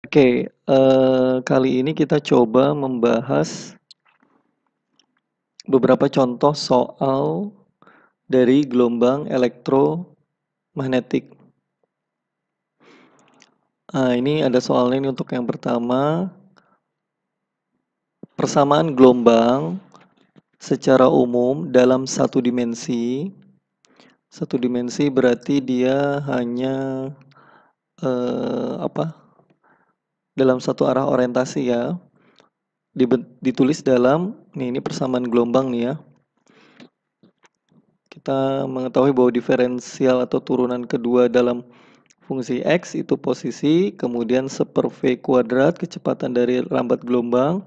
Oke, kali ini kita coba membahas beberapa contoh soal dari gelombang elektromagnetik. Ini ada soalnya ini untuk yang pertama, persamaan gelombang secara umum dalam satu dimensi. Satu dimensi berarti dia hanya dalam satu arah orientasi ya. Ditulis dalam ini persamaan gelombang nih ya. Kita mengetahui bahwa diferensial atau turunan kedua dalam fungsi X itu posisi, kemudian 1/V kuadrat kecepatan dari rambat gelombang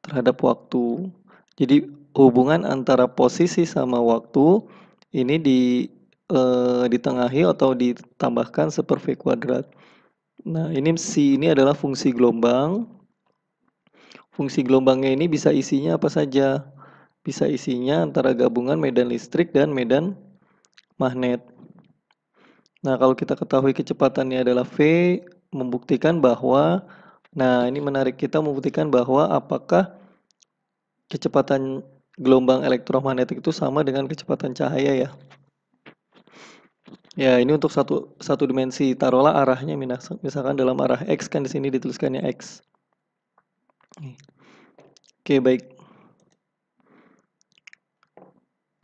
terhadap waktu. Jadi hubungan antara posisi sama waktu ini ditengahi atau ditambahkan 1/V kuadrat. Nah, ini ini adalah fungsi gelombang. Fungsi gelombangnya ini bisa isinya apa saja? Bisa isinya antara gabungan medan listrik dan medan magnet. Nah, kalau kita ketahui kecepatannya adalah V, membuktikan bahwa, nah ini menarik, kita membuktikan bahwa apakah kecepatan gelombang elektromagnetik itu sama dengan kecepatan cahaya ya. Ya, ini untuk satu dimensi, taruhlah arahnya misalkan dalam arah X, kan di sini dituliskannya X. Oke, baik.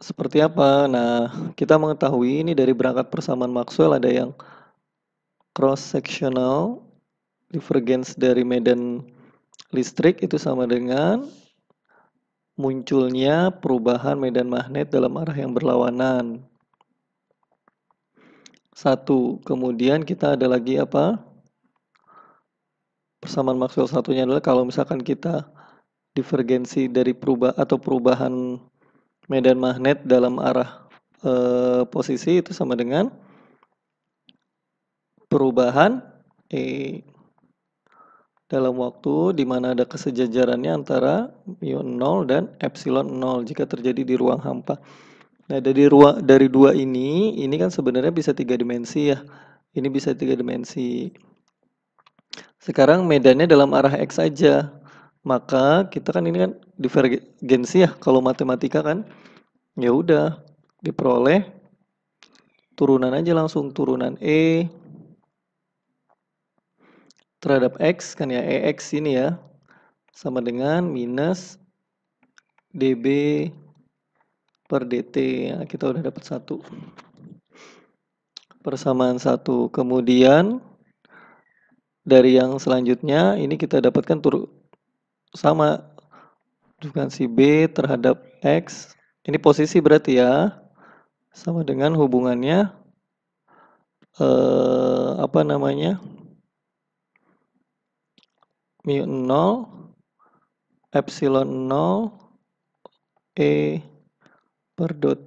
Seperti apa? Nah, kita mengetahui ini dari berangkat persamaan Maxwell ada yang cross-sectional divergence dari medan listrik itu sama dengan munculnya perubahan medan magnet dalam arah yang berlawanan. Satu, kemudian kita ada lagi apa? Persamaan Maxwell satunya adalah kalau misalkan kita divergensi dari perubahan medan magnet dalam arah posisi itu sama dengan perubahan E dalam waktu di mana ada kesejajarannya antara mu 0 dan epsilon 0 jika terjadi di ruang hampa. Nah, dari dua ini kan sebenarnya bisa 3 dimensi ya. Ini bisa 3 dimensi. Sekarang medannya dalam arah X saja. Maka kita kan ini kan divergensi ya kalau matematika kan. Ya udah, diperoleh turunan aja langsung turunan E terhadap X kan ya, EX ini ya sama dengan minus dB per dt. Ya, kita udah dapat satu. Persamaan satu. Kemudian dari yang selanjutnya ini kita dapatkan sama dengan si B terhadap X. Ini posisi berarti ya. Sama dengan hubungannya apa namanya? Mu 0 epsilon 0 E per dot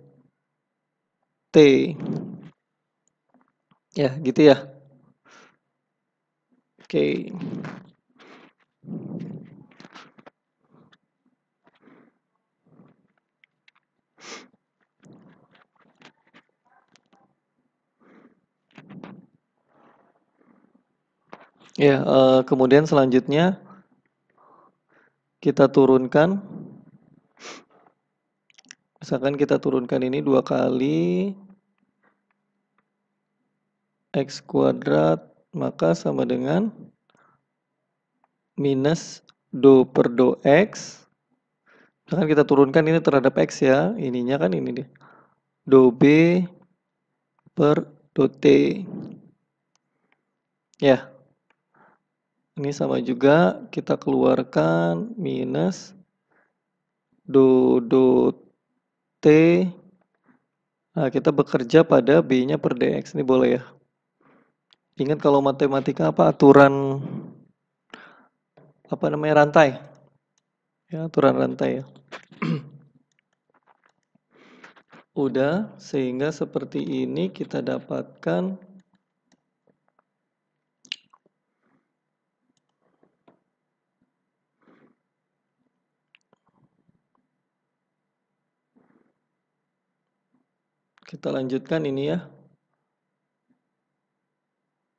T. Ya, gitu ya. Oke. Ya, kemudian selanjutnya kita turunkan. Misalkan kita turunkan ini 2 kali X kuadrat, maka sama dengan minus do per do X. Misalkan kita turunkan ini terhadap X ya, ininya kan ini deh. Do B per do T. Ya, ini sama juga kita keluarkan minus do T. Nah, kita bekerja pada B-nya per dx. Ini boleh ya. Ingat kalau matematika apa aturan apa namanya rantai. Ya, aturan rantai ya. Udah, sehingga seperti ini kita dapatkan kita lanjutkan ini ya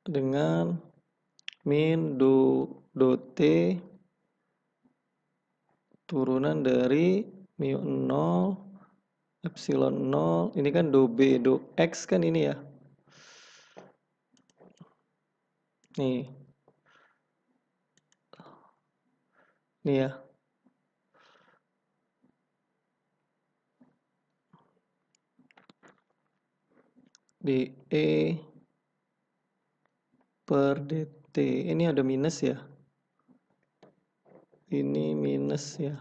dengan min do T turunan dari mu 0 epsilon 0, ini kan do B do X kan ini ya. Nih ya. DE per DT. Ini ada minus ya. Ini minus ya.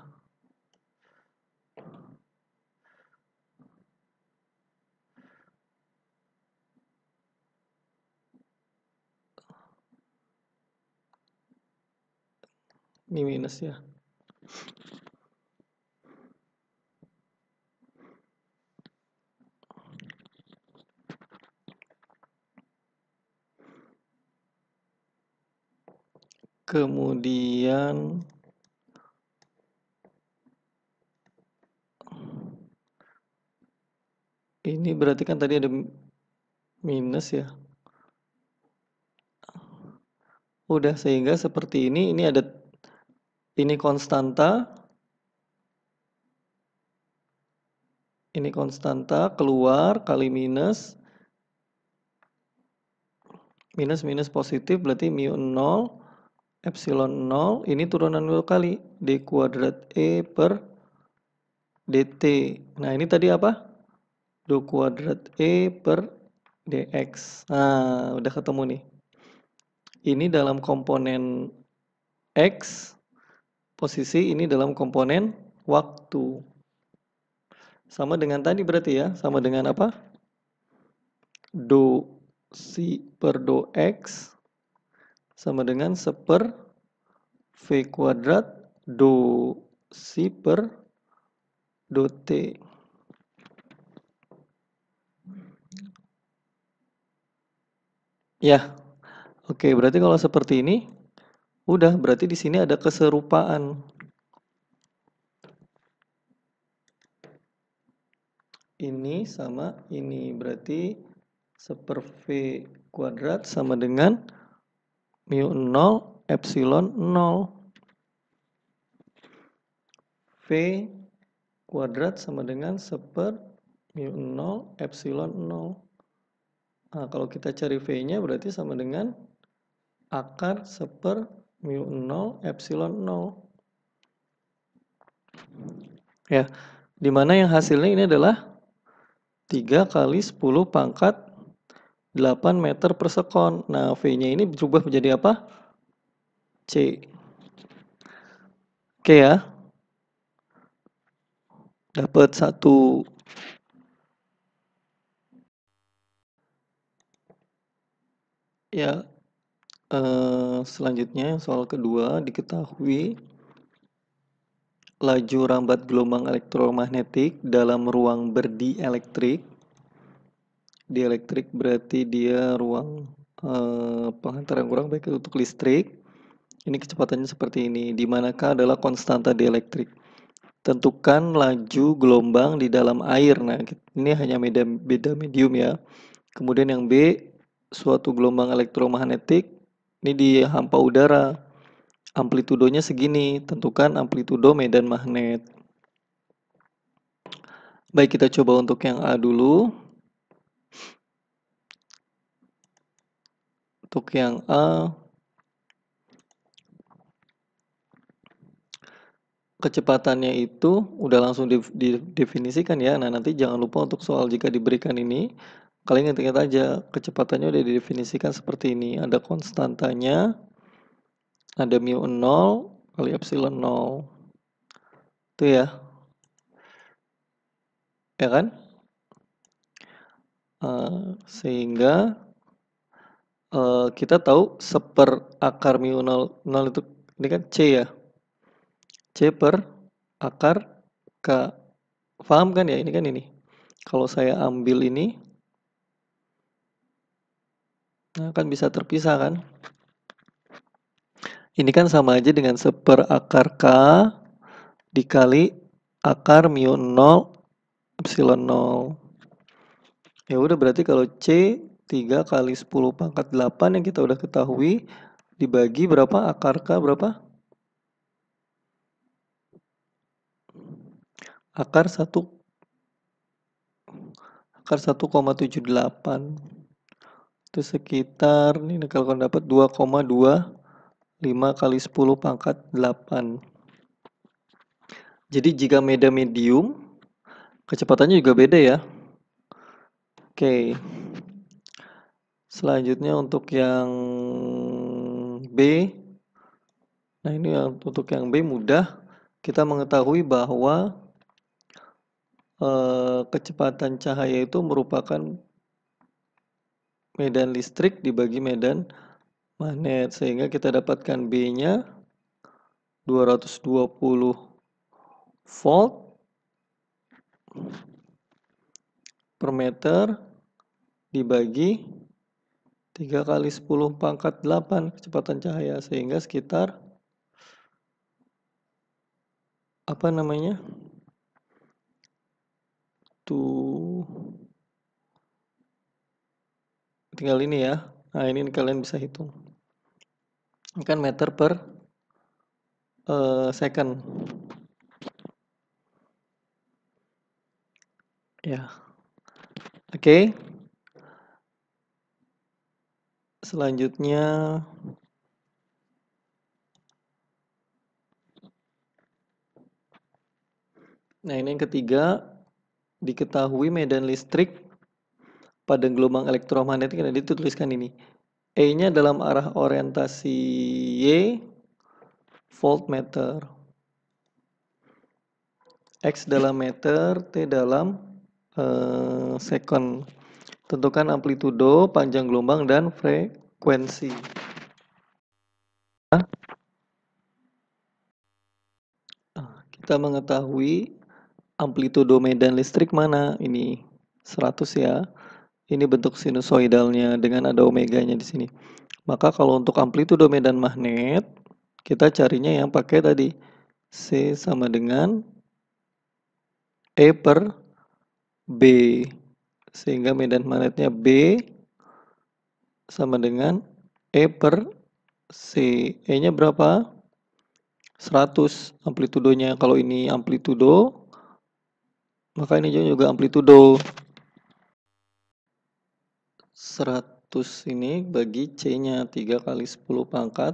Ini minus ya. Kemudian ini berarti kan tadi ada minus ya. Udah, sehingga seperti ini ada ini konstanta. Ini konstanta keluar kali minus. Minus positif berarti mu 0 epsilon 0 ini turunan 2 kali d kuadrat E per dt. Nah ini tadi apa? Do kuadrat E per dx. Nah udah ketemu nih. Ini dalam komponen X, posisi ini dalam komponen waktu. Sama dengan tadi berarti ya, sama dengan apa? Do si per do X sama dengan seper V kuadrat do si per do T. Ya, oke, berarti kalau seperti ini, udah berarti di sini ada keserupaan. Ini sama ini, berarti seper V kuadrat sama dengan mu 0 epsilon 0. V kuadrat sama dengan seper mu 0 epsilon 0. Nah, kalau kita cari V-nya berarti sama dengan akar seper mu 0 epsilon 0. Ya, dimana yang hasilnya ini adalah 3 kali 10 pangkat 8 meter per sekon. Nah, V-nya ini berubah menjadi apa? C. Oke ya. Dapat 1. Ya, selanjutnya soal kedua, diketahui laju rambat gelombang elektromagnetik dalam ruang berdielektrik. Dielektrik berarti dia ruang penghantaran kurang baik untuk listrik. Ini kecepatannya seperti ini. Di manakah adalah konstanta dielektrik? Tentukan laju gelombang di dalam air. Nah, ini hanya beda medium ya. Kemudian yang B, suatu gelombang elektromagnetik ini di hampa udara. Amplitudonya segini, tentukan amplitudo medan magnet. Baik, kita coba untuk yang A dulu. Untuk yang A, kecepatannya itu udah langsung didefinisikan ya. Nah, nanti jangan lupa untuk soal jika diberikan ini, kalian ingat-ingat aja, kecepatannya udah didefinisikan seperti ini. Ada konstantanya, ada mu 0 kali epsilon 0. Itu ya. Ya kan? Sehingga kita tahu seper akar mu 0 itu, ini kan C ya. C per akar K. Paham kan ya? Ini kan ini. Kalau saya ambil ini, nah kan bisa terpisah kan? Ini kan sama aja dengan seper akar K dikali akar mu 0 epsilon 0. Ya udah berarti kalau C 3 kali 10 pangkat 8 yang kita udah ketahui dibagi berapa? Akar K berapa? Akar 1,78. Itu sekitar, ini kalau kalian dapat 2,25 kali 10 pangkat 8. Jadi jika medan medium, kecepatannya juga beda ya. Oke. Selanjutnya untuk yang B. Nah, ini untuk yang B mudah. Kita mengetahui bahwa kecepatan cahaya itu merupakan medan listrik dibagi medan magnet, sehingga kita dapatkan B-nya 220 volt per meter dibagi 3 kali 10 pangkat 8 kecepatan cahaya, sehingga sekitar apa namanya? Tuh, tinggal ini ya. Nah, ini kalian bisa hitung. Ini kan meter per second. Ya. Oke. Selanjutnya nah, ini yang ketiga, diketahui medan listrik pada gelombang elektromagnetik. Nah, dituliskan ini. E-nya dalam arah orientasi Y, voltmeter. X dalam meter, T dalam second. Tentukan amplitudo, panjang gelombang, dan frekuensi. Kita mengetahui amplitudo medan listrik mana? Ini 100 ya. Ini bentuk sinusoidalnya dengan ada omeganya di sini. Maka kalau untuk amplitudo medan magnet, kita carinya yang pakai tadi. C sama dengan E per B. Sehingga medan magnetnya B sama dengan E per C. E-nya berapa? 100 amplitudonya. Kalau ini amplitudo, maka ini juga amplitudo. 100 ini bagi C-nya 3 kali 10 pangkat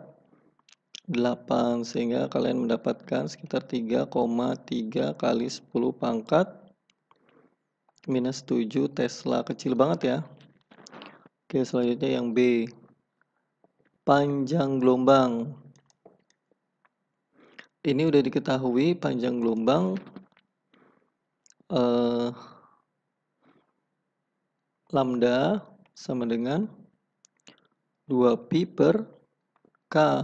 8, sehingga kalian mendapatkan sekitar 3,3 kali 10 pangkat minus 7 Tesla. Kecil banget ya. Oke, selanjutnya yang B. Panjang gelombang. Ini udah diketahui panjang gelombang lambda sama dengan 2pi per K.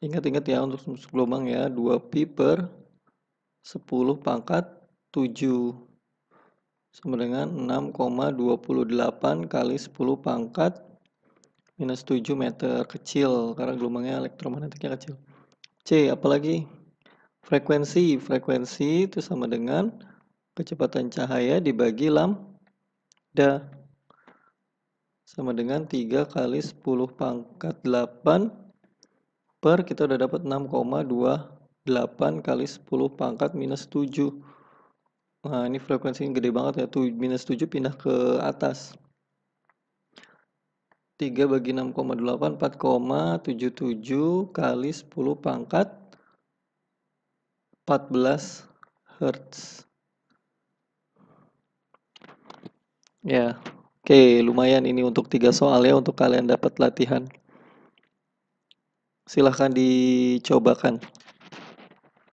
Ingat-ingat ya untuk gelombang ya, 2pi per 10 pangkat 7 sama dengan 6,28 kali 10 pangkat minus 7 meter. Kecil karena gelombangnya elektromagnetiknya kecil. C, apalagi? Frekuensi. Frekuensi itu sama dengan kecepatan cahaya dibagi lambda sama dengan 3 kali 10 pangkat 8 per kita udah dapat 6,28 kali 10 pangkat minus 7. Nah, ini frekuensinya gede banget ya. Minus 7 pindah ke atas. 3 bagi 6,8, 4,77 kali 10 pangkat 14 Hz. Ya, oke, lumayan ini untuk 3 soal ya untuk kalian dapat latihan. Silahkan dicobakan.